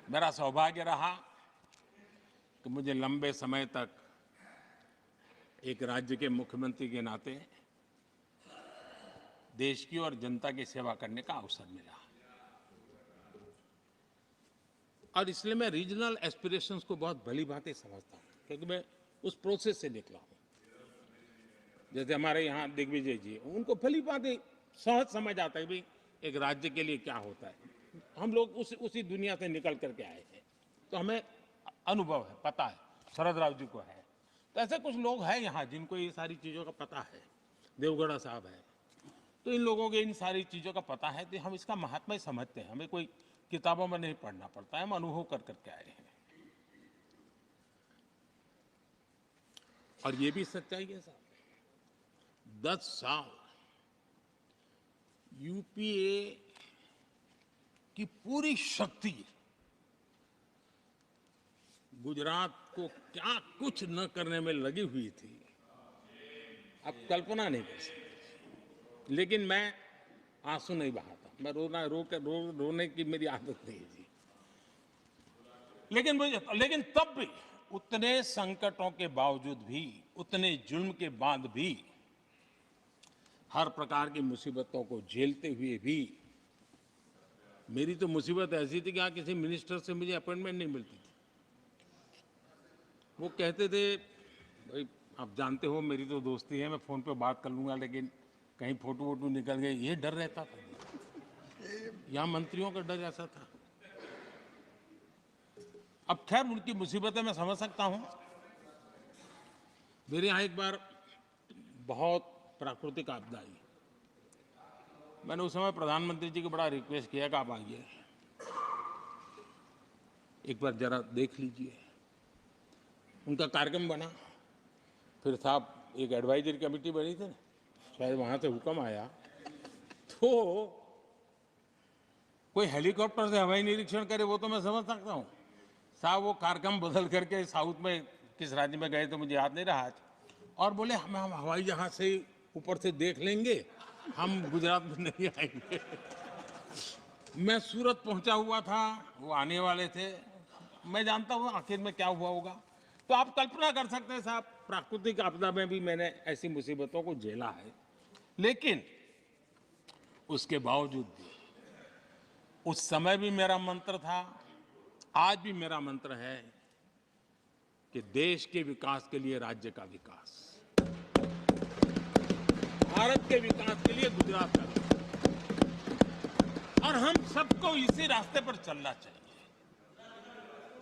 मेरा सौभाग्य रहा कि मुझे लंबे समय तक एक राज्य के मुख्यमंत्री के नाते देश की और जनता की सेवा करने का अवसर मिला। और इसलिए मैं रीजनल एस्पिरेशंस को बहुत भली भांति समझता हूँ, क्योंकि मैं उस प्रोसेस से निकला हूँ। जैसे हमारे यहाँ दिग्विजय जी, उनको भली भांति सहज समझ आता है भाई एक राज्य के लिए क्या होता है। हम लोग उसी दुनिया से निकल करके आए हैं, तो हमें अनुभव है, पता है। शरद राव जी को है, तो ऐसे कुछ लोग हैं यहाँ जिनको ये सारी चीज़ों का पता है। देवगढ़ा साहब है, तो इन लोगों के इन सारी चीज़ों का पता है, तो हम इसका महात्मा समझते हैं। हमें कोई किताबों में नहीं पढ़ना पड़ता है, हम अनुभव कर करके आए हैं। और ये भी सच्चाई है साहब, 10 साल यूपीए की पूरी शक्ति गुजरात को क्या कुछ न करने में लगी हुई थी, आप कल्पना नहीं कर सकते। लेकिन मैं आंसू नहीं बहाता, मैं रोने की मेरी आदत नहीं है जी। लेकिन तब भी उतने संकटों के बावजूद भी, उतने जुल्म के बाद भी, हर प्रकार की मुसीबतों को झेलते हुए भी, मेरी तो मुसीबत ऐसी थी कि यहाँ किसी मिनिस्टर से मुझे अपॉइंटमेंट नहीं मिलती थी। वो कहते थे भाई आप जानते हो मेरी तो दोस्ती है, मैं फ़ोन पे बात कर लूँगा, लेकिन कहीं फोटो वोटो निकल गए, ये डर रहता था। यहाँ मंत्रियों का डर ऐसा था। अब खैर उनकी मुसीबतें मैं समझ सकता हूँ। मेरे यहाँ एक बार बहुत प्राकृतिक आपदा आई। मैंने उस समय प्रधानमंत्री जी को बड़ा रिक्वेस्ट किया कि आप आइए, एक बार जरा देख लीजिए। उनका कार्यक्रम बना, फिर साहब एक एडवाइजरी कमेटी बनी थी, शायद वहाँ से हुक्म आया, तो कोई हेलीकॉप्टर से हवाई निरीक्षण करे वो तो मैं समझ सकता हूँ। साहब वो कार्यक्रम बदल करके साउथ में किस राज्य में गए तो मुझे याद नहीं रहा आज, और बोले हम हवाई जहाज से ऊपर से देख लेंगे, हम गुजरात में नहीं आएंगे। मैं सूरत पहुंचा हुआ था, वो आने वाले थे, मैं जानता हूँ आखिर में क्या हुआ होगा। तो आप कल्पना कर सकते हैं साहब, प्राकृतिक आपदा में भी मैंने ऐसी मुसीबतों को झेला है। लेकिन उसके बावजूद भी उस समय भी मेरा मंत्र था, आज भी मेरा मंत्र है कि देश के विकास के लिए राज्य का विकास, भारत के विकास के लिए गुजरात का विकास, और हम सबको इसी रास्ते पर चलना चाहिए।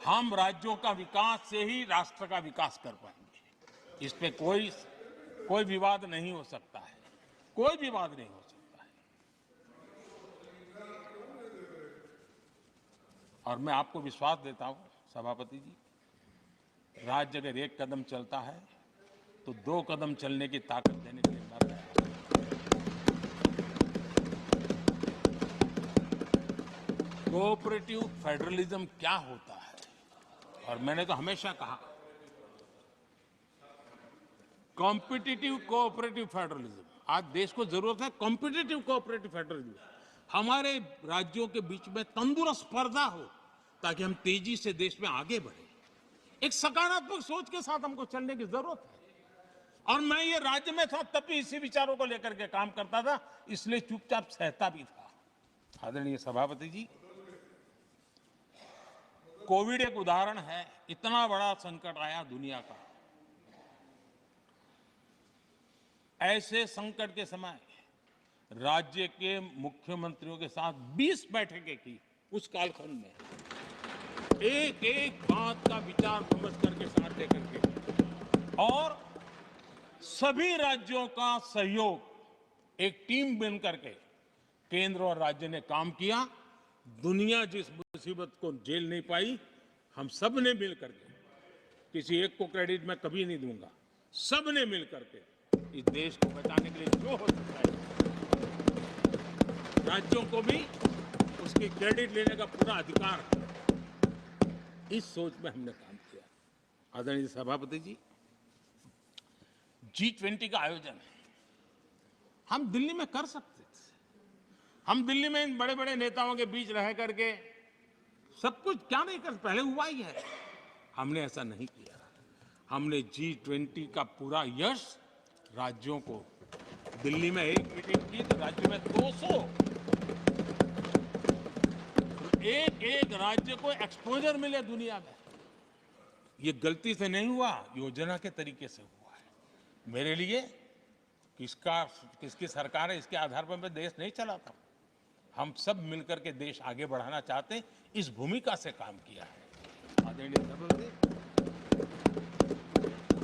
हम राज्यों का विकास से ही राष्ट्र का विकास कर पाएंगे। इस पे कोई विवाद नहीं हो सकता है, कोई विवाद नहीं हो सकता है। और मैं आपको विश्वास देता हूं सभापति जी, राज्य अगर एक कदम चलता है तो 2 कदम चलने की ताकत देने के लिए मैं तैयार हूं। कोऑपरेटिव फेडरलिज्म क्या होता है, और मैंने तो हमेशा कहा कॉम्पिटिटिव कोऑपरेटिव फेडरलिज्म। आज देश को जरूरत है कॉम्पिटिटिव कोऑपरेटिव फेडरलिज्म। हमारे राज्यों के बीच में तंदुरुस्त स्पर्धा हो, ताकि हम तेजी से देश में आगे बढ़े। एक सकारात्मक सोच के साथ हमको चलने की जरूरत है। और मैं ये राज्य में था तब भी इसी विचारों को लेकर के काम करता था, इसलिए चुपचाप सहता भी था। आदरणीय सभापति जी, कोविड एक उदाहरण है। इतना बड़ा संकट आया दुनिया का, ऐसे संकट के समय राज्य के मुख्यमंत्रियों के साथ 20 बैठकें की। उस कालखंड में एक एक बात का विचार समझ करके साथ लेकर के, और सभी राज्यों का सहयोग, एक टीम बन करके केंद्र और राज्य ने काम किया। दुनिया जिस मुसीबत को झेल नहीं पाई, हम सब ने मिल करके, किसी एक को क्रेडिट मैं कभी नहीं दूंगा, सब ने मिल करके इस देश को बचाने के लिए जो हो सकता है, राज्यों को भी उसकी क्रेडिट लेने का पूरा अधिकार है। इस सोच में हमने काम किया। आदरणीय सभापति जी, G20 का आयोजन हम दिल्ली में कर सकते थे। हम दिल्ली में इन बड़े बड़े नेताओं के बीच रह करके सब कुछ क्या नहीं कर, पहले हुआ ही है। हमने ऐसा नहीं किया। हमने G20 का पूरा यश राज्यों को, दिल्ली में एक मीटिंग की तो राज्य में 200, एक एक राज्य को एक्सपोजर मिले दुनिया में। ये गलती से नहीं हुआ, योजना के तरीके से हुआ है। मेरे लिए किसकी सरकार है इसके आधार पर मैं देश नहीं चलाता हूं। हम सब मिलकर के देश आगे बढ़ाना चाहते, इस भूमिका से काम किया है। आदरणीय सभापति,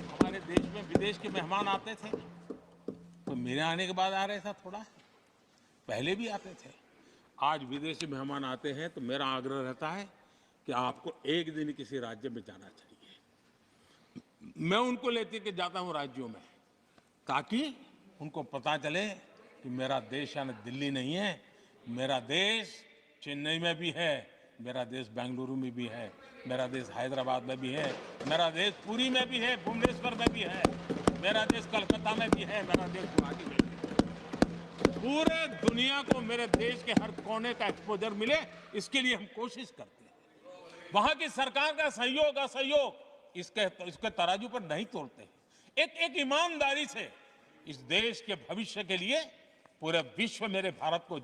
हमारे देश में विदेश के मेहमान आते थे तो मेरे आने के बाद आ रहे था, थोड़ा पहले भी आते थे। आज विदेशी मेहमान आते हैं तो मेरा आग्रह रहता है कि आपको एक दिन किसी राज्य में जाना चाहिए। मैं उनको लेते के जाता हूं राज्यों में, ताकि उनको पता चले कि मेरा देश यानी दिल्ली नहीं है, मेरा देश चेन्नई में भी है, मेरा देश बेंगलुरु में भी है, मेरा देश हैदराबाद में भी है, मेरा देश पुरी में भी है, भुवनेश्वर में भी है, मेरा देश कलकत्ता में भी है, मेरा देश गुवाहाटी में भी है। पूरे दुनिया को मेरे देश के हर कोने का एक्सपोजर मिले, इसके लिए हम कोशिश करते हैं। वहां की सरकार का सहयोग असहयोग इसके तराजू पर नहीं तोड़ते। एक ईमानदारी से इस देश के भविष्य के लिए पूरे विश्व मेरे भारत को